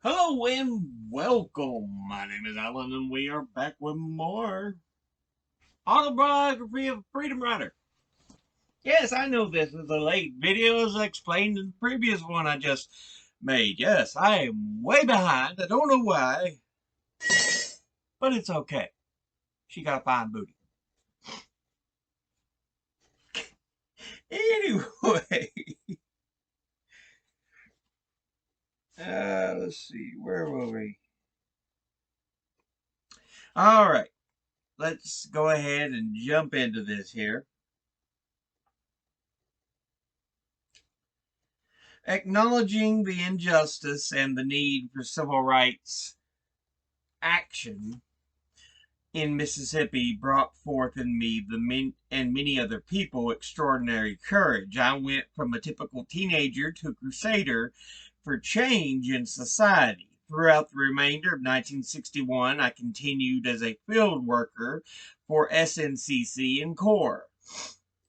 Hello and welcome. My name is Alan, and we are back with more Autobiography of a Freedom Rider. Yes, I know this is a late video, as I explained in the previous one I just made. Yes, I am way behind. I don't know why, but it's okay. She got a fine booty. Anyway, let's see, where were we? All right, let's go ahead and jump into this here. Acknowledging the injustice and the need for civil rights action in Mississippi brought forth in me and many other people extraordinary courage. I went from a typical teenager to a crusader for change in society. Throughout the remainder of 1961, I continued as a field worker for SNCC and Corps.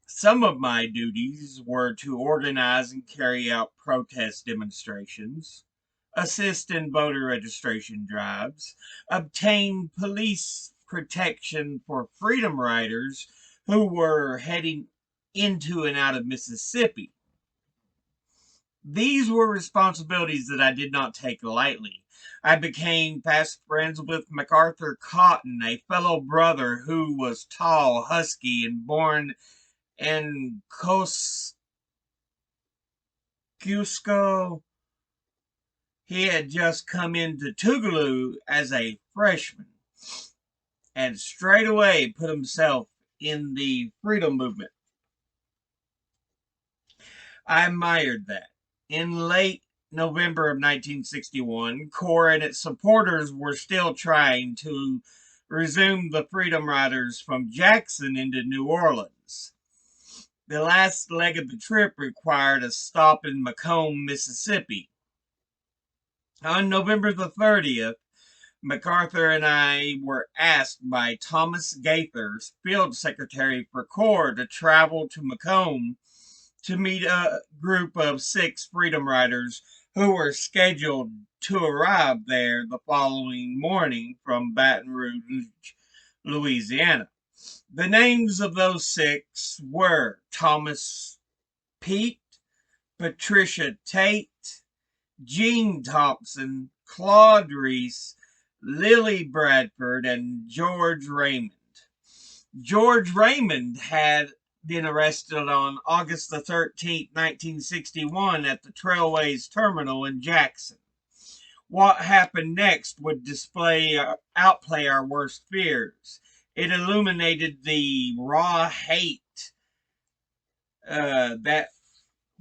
Some of my duties were to organize and carry out protest demonstrations, assist in voter registration drives, obtain police protection for freedom riders who were heading into and out of Mississippi. These were responsibilities that I did not take lightly. I became fast friends with MacArthur Cotton, a fellow brother who was tall, husky, and born in Cusco. He had just come into Tougaloo as a freshman and straight away put himself in the freedom movement. I admired that. In late November of 1961, Corps and its supporters were still trying to resume the Freedom Riders from Jackson into New Orleans. The last leg of the trip required a stop in McComb, Mississippi. On November the 30th, MacArthur and I were asked by Thomas Gaither, field secretary for Corps, to travel to McComb to meet a group of 6 Freedom Riders who were scheduled to arrive there the following morning from Baton Rouge, Louisiana. The names of those 6 were Thomas Pete, Patricia Tate, Gene Thompson, Claude Reese, Lily Bradford, and George Raymond. George Raymond had been arrested on August the 13th, 1961 at the Trailways Terminal in Jackson. What happened next would outplay our worst fears. It illuminated the raw hate that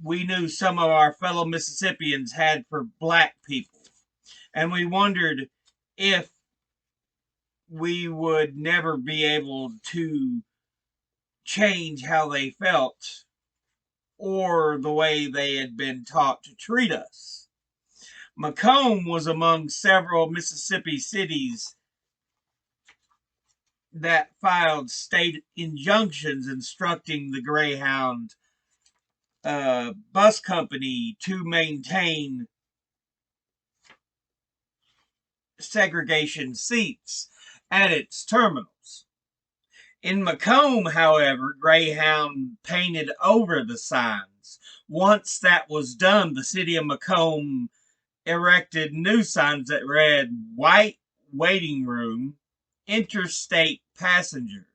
we knew some of our fellow Mississippians had for black people. And we wondered if we would never be able to change how they felt or the way they had been taught to treat us. McComb was among several Mississippi cities that filed state injunctions instructing the Greyhound bus company to maintain segregation seats at its terminals. In McComb, however, Greyhound painted over the signs. Once that was done, the city of McComb erected new signs that read "White Waiting Room, Interstate Passengers."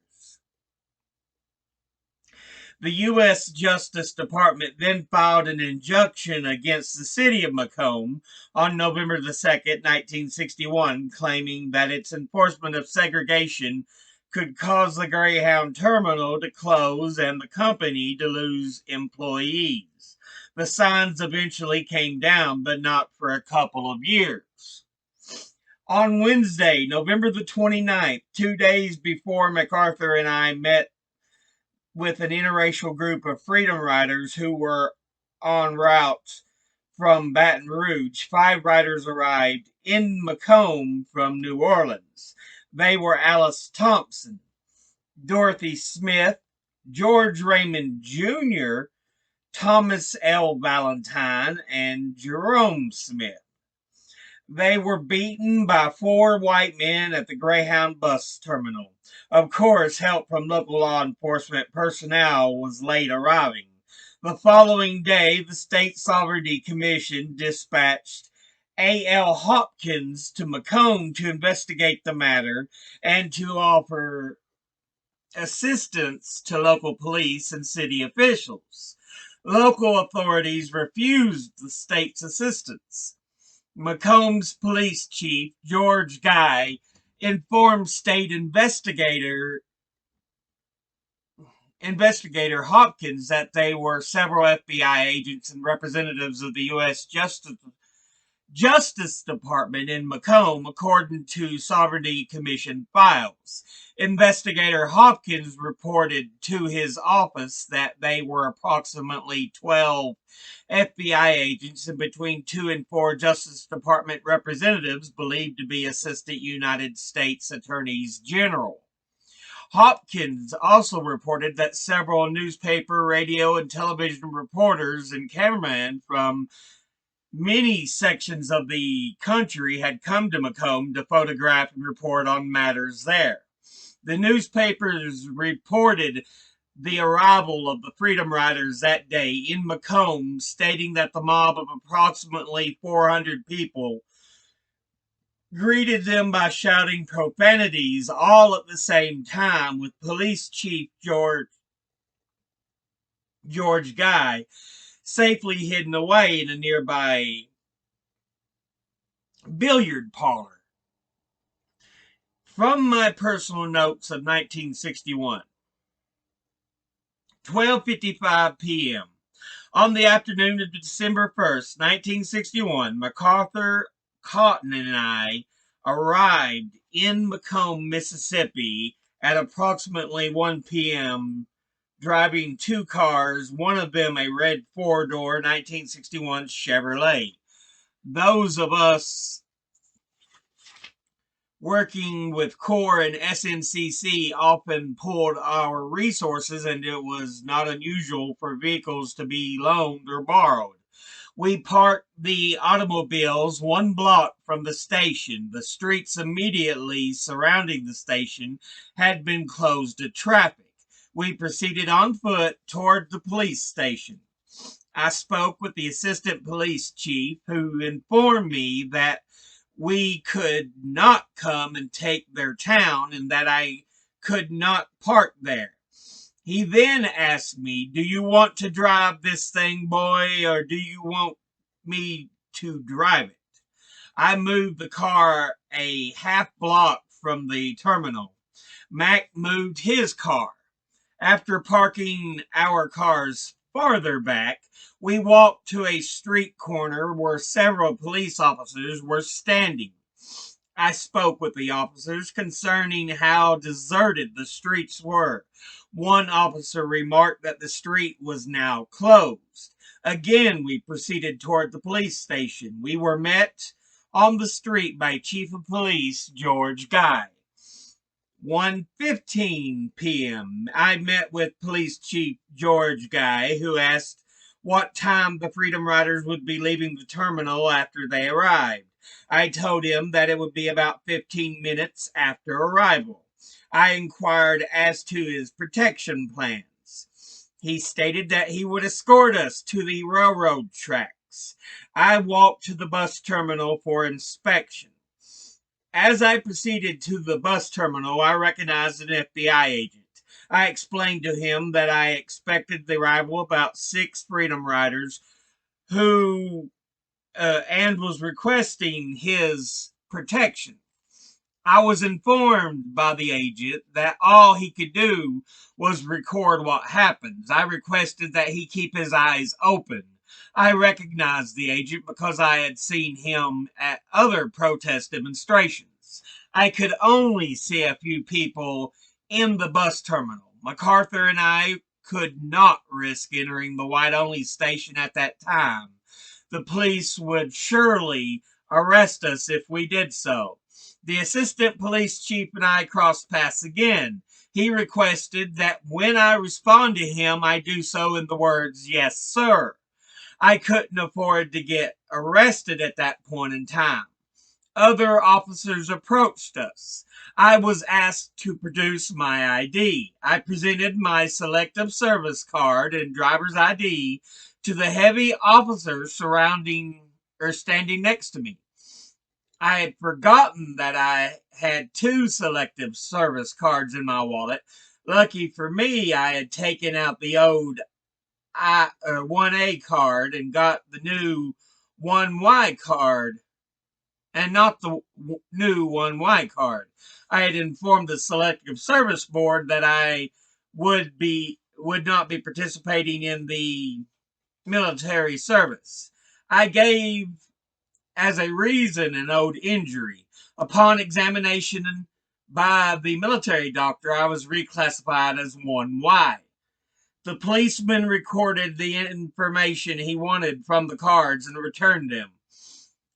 The U.S. Justice Department then filed an injunction against the city of McComb on November the 2nd, 1961, claiming that its enforcement of segregation could cause the Greyhound terminal to close and the company to lose employees. The signs eventually came down, but not for a couple of years. On Wednesday, November the 29th, 2 days before MacArthur and I met with an interracial group of freedom riders who were en route from Baton Rouge, 5 riders arrived in McComb from New Orleans. They were Alice Thompson, Dorothy Smith, George Raymond Jr., Thomas L. Valentine, and Jerome Smith. They were beaten by 4 white men at the Greyhound bus terminal. Of course, help from local law enforcement personnel was late arriving. The following day, the State Sovereignty Commission dispatched A.L. Hopkins to McComb to investigate the matter and to offer assistance to local police and city officials. Local authorities refused the state's assistance. McComb's police chief, George Guy, informed state investigator Hopkins that there were several FBI agents and representatives of the U.S. Justice Department in McComb, according to Sovereignty Commission files. Investigator Hopkins reported to his office that they were approximately 12 FBI agents and between 2 and 4 Justice Department representatives believed to be Assistant United States Attorneys General. Hopkins also reported that several newspaper, radio, and television reporters and cameramen from many sections of the country had come to McComb to photograph and report on matters there. The newspapers reported the arrival of the Freedom Riders that day in McComb, stating that the mob of approximately 400 people greeted them by shouting profanities all at the same time, with Police Chief George Guy safely hidden away in a nearby billiard parlor. From my personal notes of 1961, 12:55 p.m. On the afternoon of December 1st, 1961, MacArthur Cotton and I arrived in McComb, Mississippi at approximately 1 p.m., driving 2 cars, one of them a red 4-door 1961 Chevrolet. Those of us working with CORE and SNCC often pulled our resources, and it was not unusual for vehicles to be loaned or borrowed. We parked the automobiles 1 block from the station. The streets immediately surrounding the station had been closed to traffic. We proceeded on foot toward the police station. I spoke with the assistant police chief, who informed me that we could not come and take their town and that I could not park there. He then asked me, "Do you want to drive this thing, boy, or do you want me to drive it?" I moved the car a half block from the terminal. Mac moved his car. After parking our cars farther back, we walked to a street corner where several police officers were standing. I spoke with the officers concerning how deserted the streets were. One officer remarked that the street was now closed. Again, we proceeded toward the police station. We were met on the street by Chief of Police George Guy. 1:15 p.m. I met with Police Chief George Guy, who asked what time the Freedom Riders would be leaving the terminal after they arrived. I told him that it would be about 15 minutes after arrival. I inquired as to his protection plans. He stated that he would escort us to the railroad tracks. I walked to the bus terminal for inspection. As I proceeded to the bus terminal, I recognized an FBI agent. I explained to him that I expected the arrival of about 6 Freedom Riders and was requesting his protection. I was informed by the agent that all he could do was record what happens. I requested that he keep his eyes open. I recognized the agent because I had seen him at other protest demonstrations. I could only see a few people in the bus terminal. MacArthur and I could not risk entering the white-only station at that time. The police would surely arrest us if we did so. The assistant police chief and I crossed paths again. He requested that when I respond to him, I do so in the words, "Yes, sir." I couldn't afford to get arrested at that point in time. other officers approached us. I was asked to produce my ID. I presented my selective service card and driver's ID to the heavy officers surrounding or standing next to me. I had forgotten that I had two selective service cards in my wallet. Lucky for me, I had taken out the old 1A card and got the new 1Y card and not the new 1Y card. I had informed the Selective Service Board that I would not be participating in the military service. I gave as a reason an old injury. Upon examination by the military doctor, I was reclassified as 1Y. The policeman recorded the information he wanted from the cards and returned them.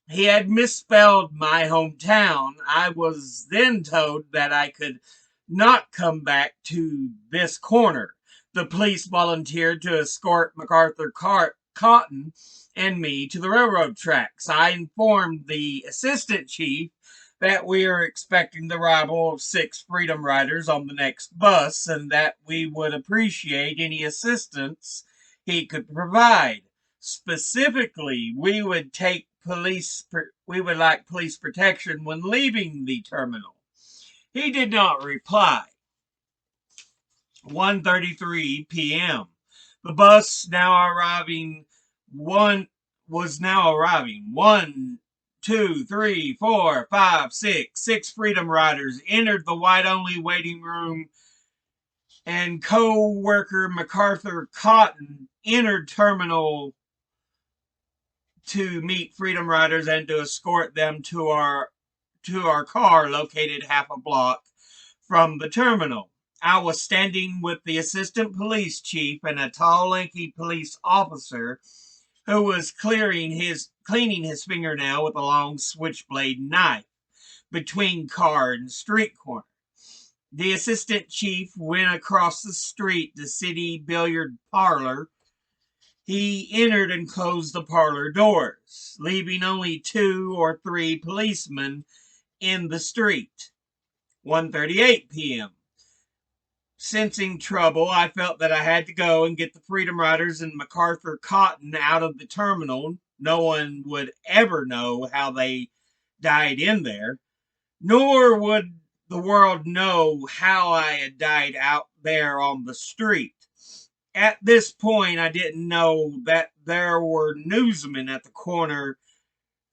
He had misspelled my hometown. I was then told that I could not come back to this corner. The police volunteered to escort MacArthur Cotton and me to the railroad tracks. I informed the assistant chief that we are expecting the arrival of 6 Freedom Riders on the next bus and that we would appreciate any assistance he could provide. Specifically, we would like police protection when leaving the terminal. He did not reply. 1:33 p.m. The bus was now arriving. 1, 2, 3, 4, 5, 6. 6 Freedom Riders entered the white-only waiting room, and co-worker MacArthur Cotton entered terminal to meet Freedom Riders and to escort them to our car located half a block from the terminal. I was standing with the assistant police chief and a tall, lanky police officer who was cleaning his fingernail with a long switchblade knife between car and street corner. The assistant chief went across the street to city billiard parlor. He entered and closed the parlor doors, leaving only 2 or 3 policemen in the street. 1:38 p.m. Sensing trouble, I felt that I had to go and get the Freedom Riders and MacArthur Cotton out of the terminal. No one would ever know how they died in there, nor would the world know how I had died out there on the street. At this point, I didn't know that there were newsmen at the corner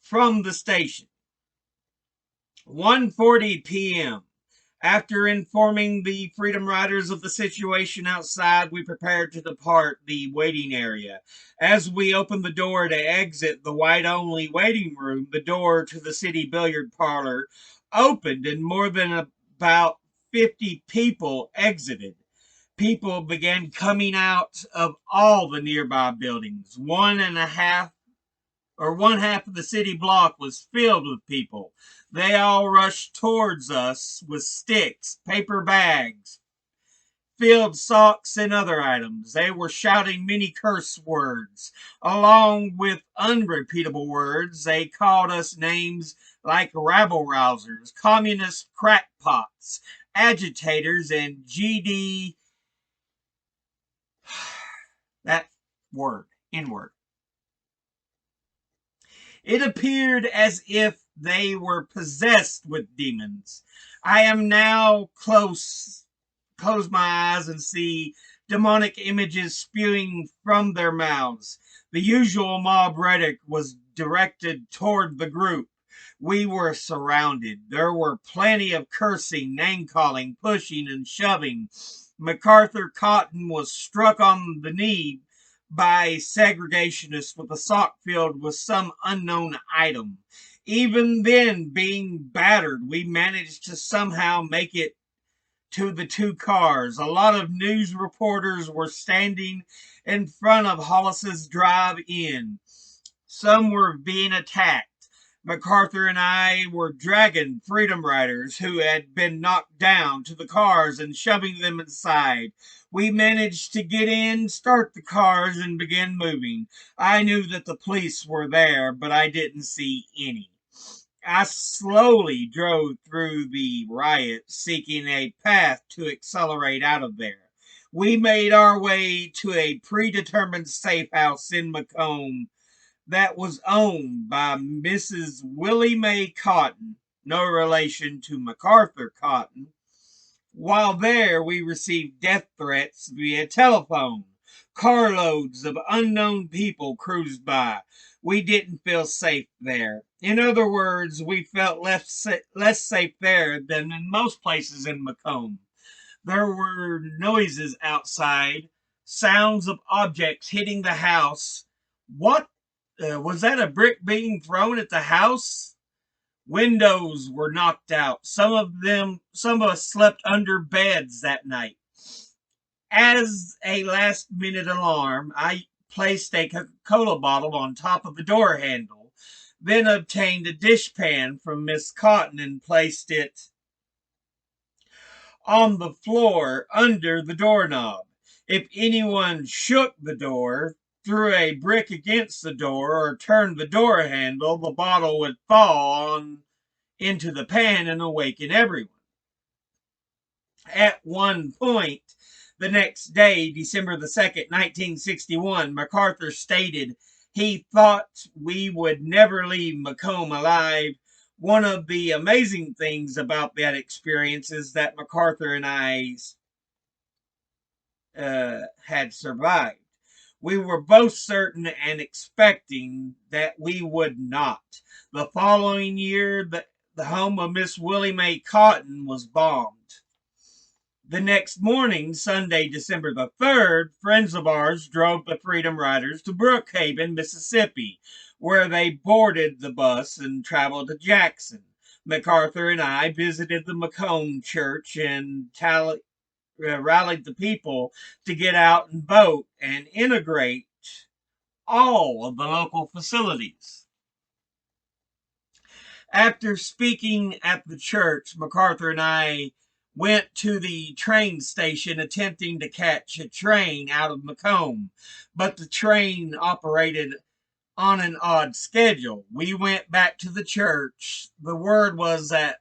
from the station. 1:40 p.m. After informing the Freedom Riders of the situation outside, we prepared to depart the waiting area. As we opened the door to exit the white-only waiting room, the door to the city billiard parlor opened and more than about 50 people exited. People began coming out of all the nearby buildings. One half of the city block was filled with people. They all rushed towards us with sticks, paper bags, field socks, and other items. They were shouting many curse words, along with unrepeatable words. They called us names like rabble-rousers, communist crackpots, agitators, and GD. That word, N-word. It appeared as if they were possessed with demons. I am now close my eyes and see demonic images spewing from their mouths. The usual mob rhetoric was directed toward the group. We were surrounded. There were plenty of cursing, name-calling, pushing, and shoving. MacArthur Cotton was struck on the knee by a segregationist with a sock filled with some unknown item. Even then, being battered, we managed to somehow make it to the 2 cars. A lot of news reporters were standing in front of Hollis's drive-in. Some were being attacked. MacArthur and I were dragging Freedom Riders who had been knocked down to the cars and shoving them inside. We managed to get in, start the cars, and begin moving. I knew that the police were there, but I didn't see any. I slowly drove through the riot, seeking a path to accelerate out of there. We made our way to a predetermined safe house in McComb that was owned by Mrs. Willie Mae Cotton, no relation to MacArthur Cotton. While there, we received death threats via telephone. Carloads of unknown people cruised by. We didn't feel safe there. In other words, we felt less safe there than in most places in Macomb. There were noises outside, sounds of objects hitting the house. What was that? A brick being thrown at the house? Windows were knocked out. Some of us slept under beds that night. As a last minute alarm, I placed a Coca-Cola bottle on top of the door handle, then obtained a dishpan from Miss Cotton and placed it on the floor under the doorknob. If anyone shook the door, threw a brick against the door, or turned the door handle, the bottle would fall on into the pan and awaken everyone. At one point, the next day, December the 2nd, 1961, MacArthur stated he thought we would never leave Macomb alive. One of the amazing things about that experience is that MacArthur and I had survived. We were both certain and expecting that we would not. The following year, the home of Miss Willie Mae Cotton was bombed. The next morning, Sunday, December the 3rd, friends of ours drove the Freedom Riders to Brookhaven, Mississippi, where they boarded the bus and traveled to Jackson. MacArthur and I visited the McComb Church and rallied the people to get out and vote and integrate all of the local facilities. After speaking at the church, MacArthur and I went to the train station attempting to catch a train out of Macomb, but the train operated on an odd schedule. We went back to the church. The word was that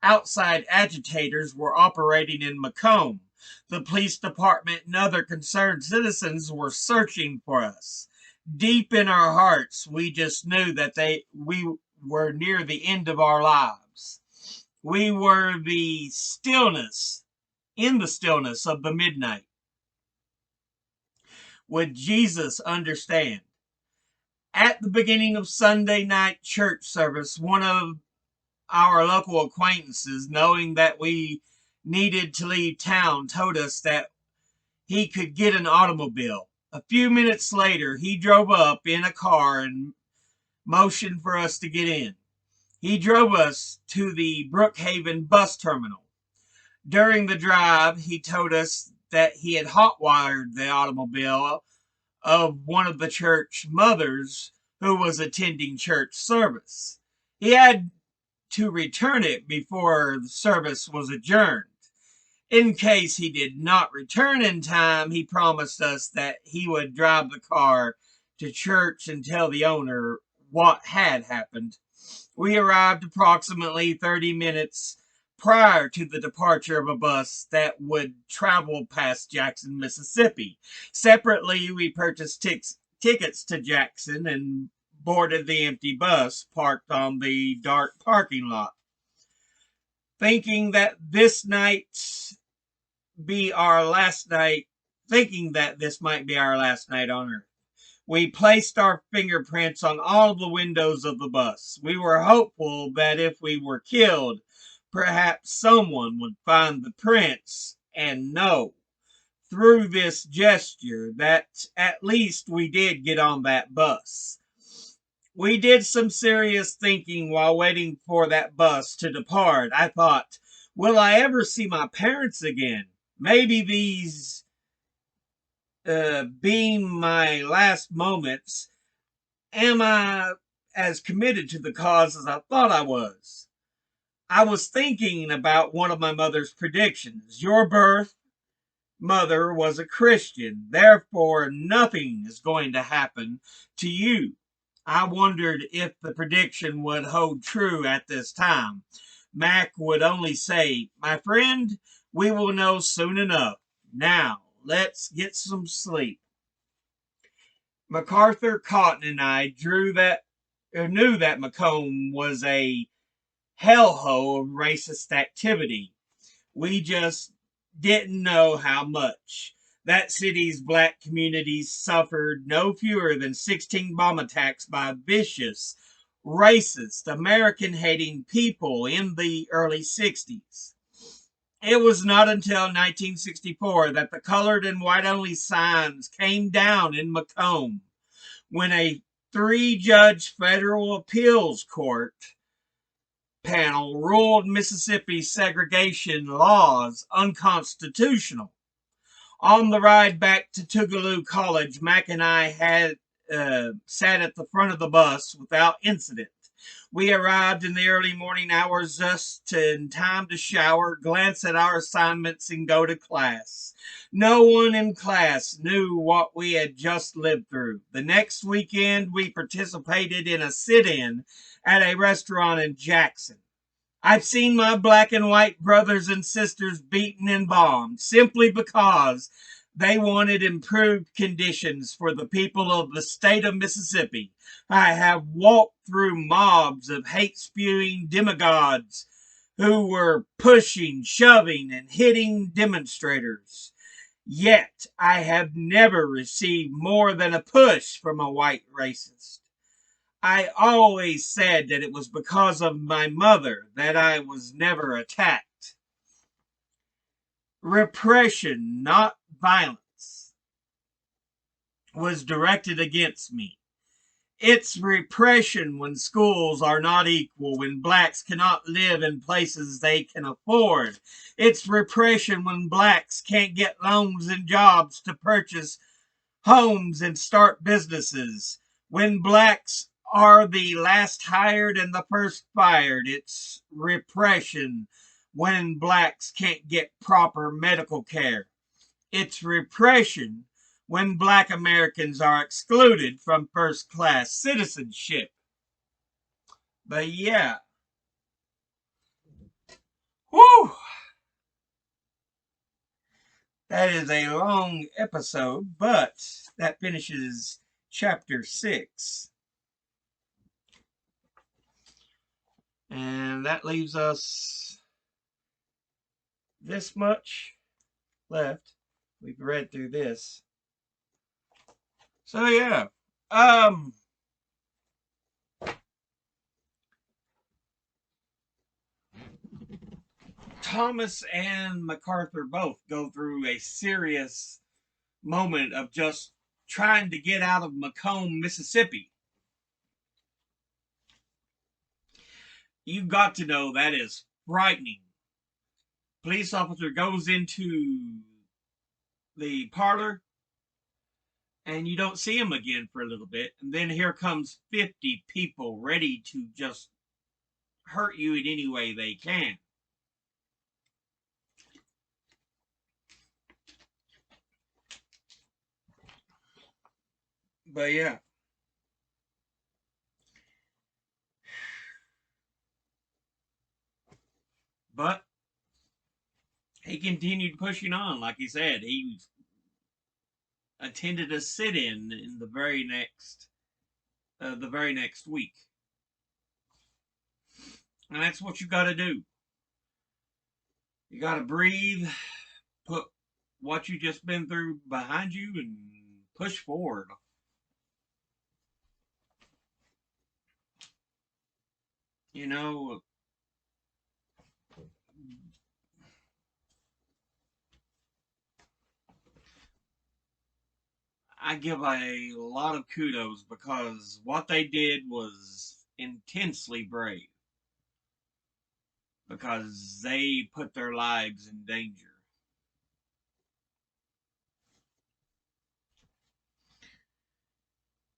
outside agitators were operating in Macomb. The police department and other concerned citizens were searching for us. Deep in our hearts, we just knew that we were near the end of our lives. We were in the stillness of the midnight. Would Jesus understand? At the beginning of Sunday night church service, one of our local acquaintances, knowing that we needed to leave town, told us that he could get an automobile. A few minutes later, he drove up in a car and motioned for us to get in. He drove us to the Brookhaven bus terminal. During the drive, he told us that he had hotwired the automobile of one of the church mothers who was attending church service. He had to return it before the service was adjourned. In case he did not return in time, he promised us that he would drive the car to church and tell the owner what had happened. We arrived approximately 30 minutes prior to the departure of a bus that would travel past Jackson, Mississippi. Separately, we purchased tickets to Jackson and boarded the empty bus parked on the dark parking lot. Thinking that this might be our last night on Earth, we placed our fingerprints on all the windows of the bus. We were hopeful that if we were killed, perhaps someone would find the prints and know through this gesture that at least we did get on that bus. We did some serious thinking while waiting for that bus to depart. I thought, will I ever see my parents again? Maybe these being my last moments, am I as committed to the cause as I thought I was? I was thinking about one of my mother's predictions. Your birth mother was a Christian, therefore nothing is going to happen to you. I wondered if the prediction would hold true at this time. Mac would only say, "My friend, we will know soon enough. Now, let's get some sleep." MacArthur, Cotton, and I knew that McComb was a hellhole of racist activity. We just didn't know how much. That city's black communities suffered no fewer than 16 bomb attacks by vicious, racist, American hating people in the early 60s. It was not until 1964 that the colored and white only signs came down in Macomb when a three-judge federal appeals court panel ruled Mississippi's segregation laws unconstitutional. On the ride back to Tougaloo College, Mac and I had sat at the front of the bus without incident. We arrived in the early morning hours just in time to shower, glance at our assignments, and go to class. No one in class knew what we had just lived through. The next weekend, we participated in a sit-in at a restaurant in Jackson. I've seen my black and white brothers and sisters beaten and bombed simply because they wanted improved conditions for the people of the state of Mississippi. I have walked through mobs of hate-spewing demagogues who were pushing, shoving, and hitting demonstrators. Yet I have never received more than a push from a white racist. I always said that it was because of my mother that I was never attacked. Repression, not violence, was directed against me. It's repression when schools are not equal, when blacks cannot live in places they can afford. It's repression when blacks can't get loans and jobs to purchase homes and start businesses. When blacks are the last hired and the first fired. It's repression when blacks can't get proper medical care. It's repression when black Americans are excluded from first class citizenship. But yeah, whew, that is a long episode, but that finishes chapter 6. And that leaves us this much left. We've read through this. So yeah. Thomas and MacArthur both go through a serious moment of just trying to get out of McComb, Mississippi. You've got to know that is frightening. Police officer goes into the parlor and you don't see him again for a little bit. And then here comes 50 people ready to just hurt you in any way they can. But yeah. But he continued pushing on. Like he said, he attended a sit-in in the very next week. And that's what you got to do. You got to breathe, put what you just been through behind you, and push forward. You know, I give a lot of kudos because what they did was intensely brave because they put their lives in danger.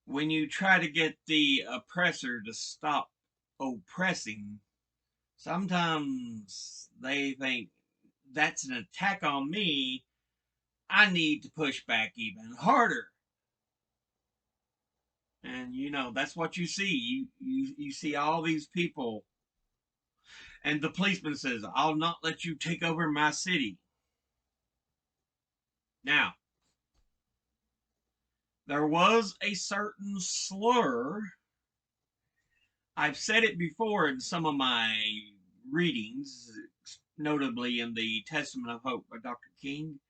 When you try to get the oppressor to stop oppressing, sometimes they think that's an attack on me. I need to push back even harder. And that's what you see. You see all these people, and the policeman says, "I'll not let you take over my city." Now, there was a certain slur. I've said it before in some of my readings, notably in the Testament of Hope by Dr. King.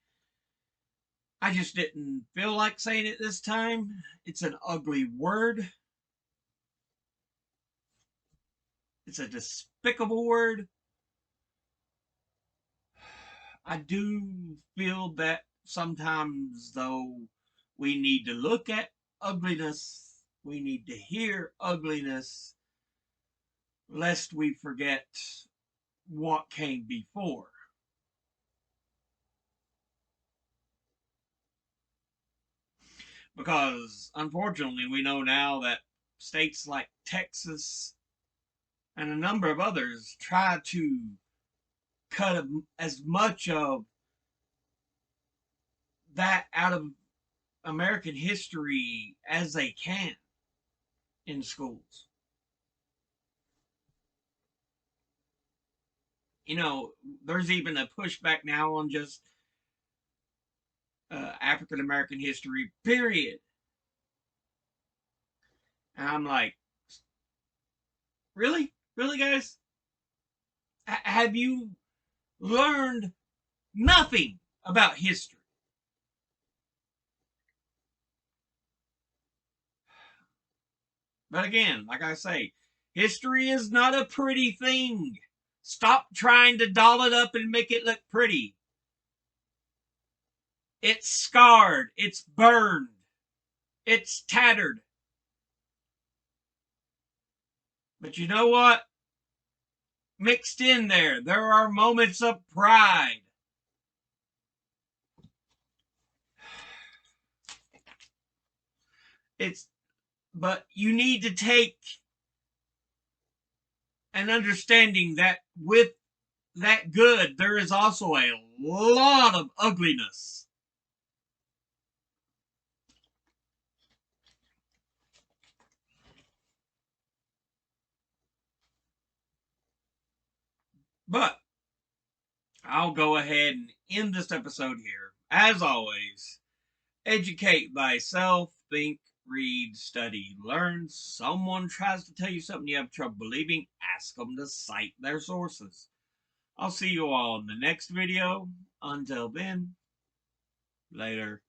I just didn't feel like saying it this time. It's an ugly word. It's a despicable word. I do feel that sometimes, though, we need to look at ugliness, we need to hear ugliness, lest we forget what came before. Because unfortunately, we know now that states like Texas and a number of others try to cut as much of that out of American history as they can in schools. There's even a pushback now on just African American history, period. And I'm like, really? Really, guys? Have you learned nothing about history? But again, like I say, history is not a pretty thing. Stop trying to doll it up and make it look pretty. It's scarred. It's burned. It's tattered. But you know what? Mixed in there are moments of pride. But you need to take an understanding that with that good, there is also a lot of ugliness. But I'll go ahead and end this episode here. As always, educate thyself, think, read, study, learn. Someone tries to tell you something you have trouble believing, ask them to cite their sources. I'll see you all in the next video. Until then, later.